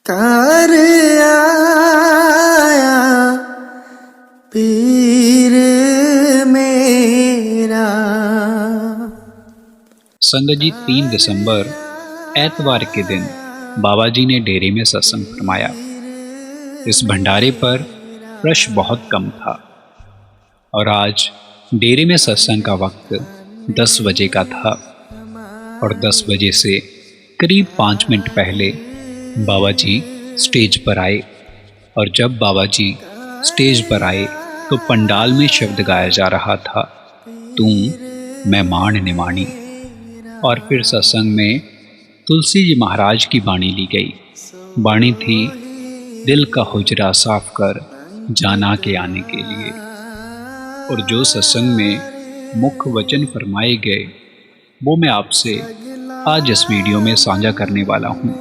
Car आया पीर मेरा। संगत जी 3 दिसंबर एतवार के दिन बाबा जी ने डेरे में सत्संग फरमाया। इस भंडारे पर रश बहुत कम था और आज डेरे में सत्संग का वक्त 10 बजे का था और 10 बजे से करीब 5 मिनट पहले बाबा जी स्टेज पर आए। और जब बाबा जी स्टेज पर आए तो पंडाल में शब्द गाया जा रहा था, तू मैं मान निमाणी। और फिर सत्संग में तुलसी जी महाराज की बाणी ली गई। बाणी थी, दिल का हुजरा साफ कर जाना के आने के लिए। और जो सत्संग में मुख्य वचन फरमाए गए वो मैं आपसे आज इस वीडियो में साझा करने वाला हूँ।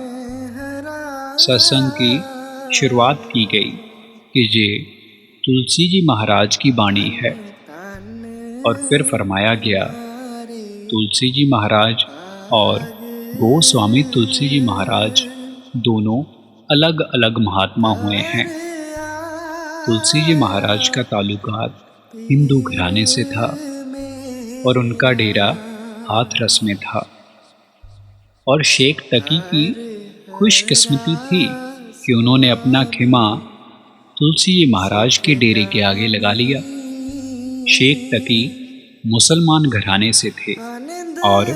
सत्संग की शुरुआत की गई कि ये तुलसी जी महाराज की बाणी है और फिर फरमाया गया तुलसी जी महाराज और गोस्वामी तुलसी जी महाराज दोनों अलग अलग महात्मा हुए हैं। तुलसी जी महाराज का ताल्लुकात हिंदू घराने से था और उनका डेरा हाथरस में था। और शेख तकी की खुशकिस्मती थी कि उन्होंने अपना खिमा तुलसी जी महाराज के डेरे के आगे लगा लिया। शेख तकी मुसलमान घराने से थे और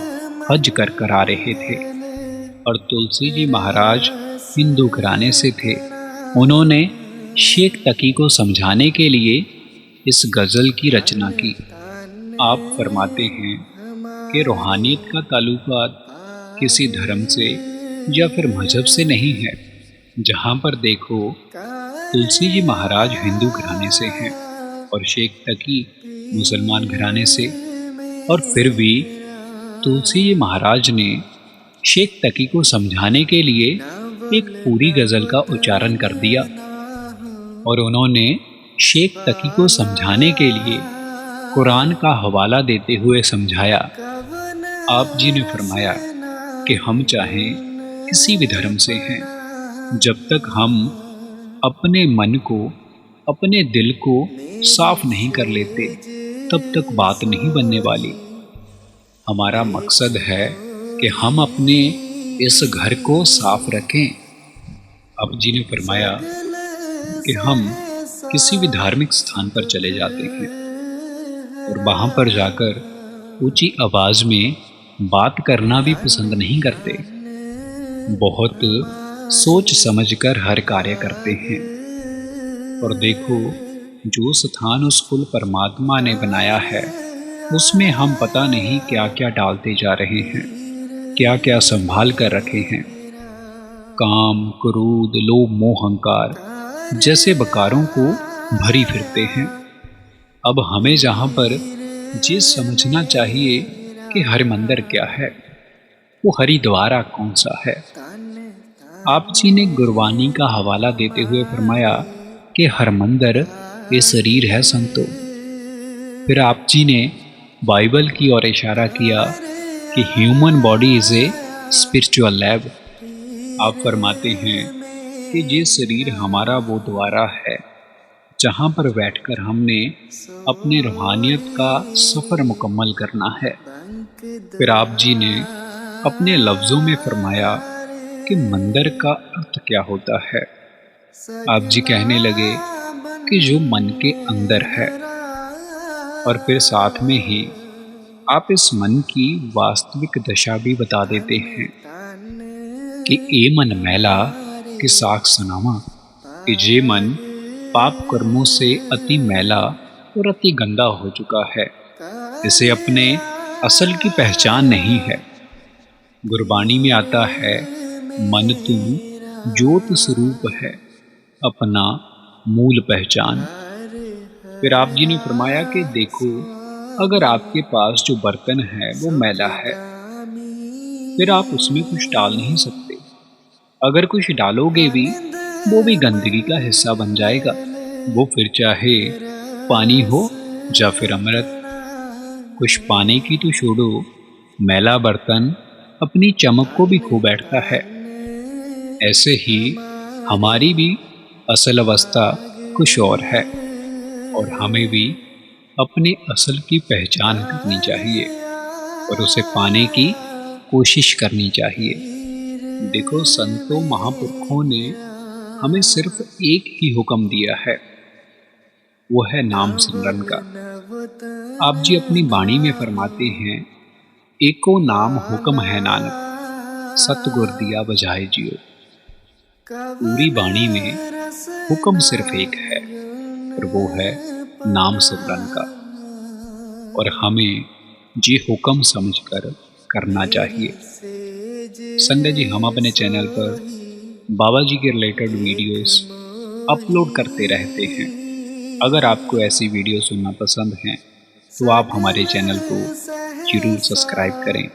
हज कर आ रहे थे और तुलसी जी महाराज हिंदू घराने से थे। उन्होंने शेख तकी को समझाने के लिए इस गज़ल की रचना की। आप फरमाते हैं कि रूहानियत का ताल्लुकात किसी धर्म से या फिर मजहब से नहीं है। जहाँ पर देखो तुलसी जी महाराज हिंदू घराने से हैं और शेख तकी मुसलमान घराने से, और फिर भी तुलसी जी महाराज ने शेख तकी को समझाने के लिए एक पूरी गज़ल का उच्चारण कर दिया। और उन्होंने शेख तकी को समझाने के लिए कुरान का हवाला देते हुए समझाया। आप जी ने फरमाया कि हम चाहें किसी भी धर्म से हैं, जब तक हम अपने मन को, अपने दिल को साफ नहीं कर लेते तब तक बात नहीं बनने वाली। हमारा मकसद है कि हम अपने इस घर को साफ रखें। अब जी ने फरमाया कि हम किसी भी धार्मिक स्थान पर चले जाते हैं और वहाँ पर जाकर ऊंची आवाज़ में बात करना भी पसंद नहीं करते। बहुत सोच समझकर हर कार्य करते हैं। और देखो, जो स्थान उस कुल परमात्मा ने बनाया है उसमें हम पता नहीं क्या क्या डालते जा रहे हैं, क्या क्या संभाल कर रखे हैं। काम, क्रोध, लोभ, मोह, अहंकार जैसे बकारों को भरी फिरते हैं। अब हमें जहाँ पर ये समझना चाहिए कि हरिमंदिर क्या है, वो हरिद्वार कौन सा है। आप जी ने गुरबानी का हवाला देते हुए फरमाया कि हरमंदिर ये शरीर है संतो। फिर आप जी ने बाइबल की ओर इशारा किया कि human body is a spiritual lab. आप फरमाते हैं कि ये शरीर हमारा वो द्वारा है जहाँ पर बैठकर हमने अपने रूहानियत का सफ़र मुकम्मल करना है। फिर आप जी ने अपने लफ्ज़ों में फरमाया कि मंदिर का अर्थ क्या होता है। आप जी कहने लगे कि जो मन के अंदर है, और फिर साथ में ही आप इस मन की वास्तविक दशा भी बता देते हैं कि ए मन मैला कि साख सुनावा, कि जे मन पाप कर्मों से अति मैला और अति गंदा हो चुका है, इसे अपने असल की पहचान नहीं है। गुरबानी में आता है, मन तू ज्योत स्वरूप है, अपना मूल पहचान। फिर आप जी ने फरमाया कि देखो, अगर आपके पास जो बर्तन है वो मैला है, फिर आप उसमें कुछ डाल नहीं सकते। अगर कुछ डालोगे भी, वो भी गंदगी का हिस्सा बन जाएगा। वो फिर चाहे पानी हो या फिर अमृत। कुछ पाने की तो छोड़ो, मैला बर्तन अपनी चमक को भी खो बैठता है। ऐसे ही हमारी भी असल अवस्था कुछ और है और हमें भी अपने असल की पहचान करनी चाहिए और उसे पाने की कोशिश करनी चाहिए। देखो, संतों महापुरुषों ने हमें सिर्फ एक ही हुक्म दिया है, वो है नाम सिमरन का। आप जी अपनी वाणी में फरमाते हैं, एको नाम हुक्म है नानक, सतगुर दिया बजाए जियो। पूरी वाणी में हुक्म सिर्फ एक है और वो है नाम सिमरन का, और हमें ये हुक्म समझकर करना चाहिए। संगत जी, हम अपने चैनल पर बाबा जी के रिलेटेड वीडियोस अपलोड करते रहते हैं। अगर आपको ऐसी वीडियो सुनना पसंद हैं तो आप हमारे चैनल को जरूर सब्सक्राइब करें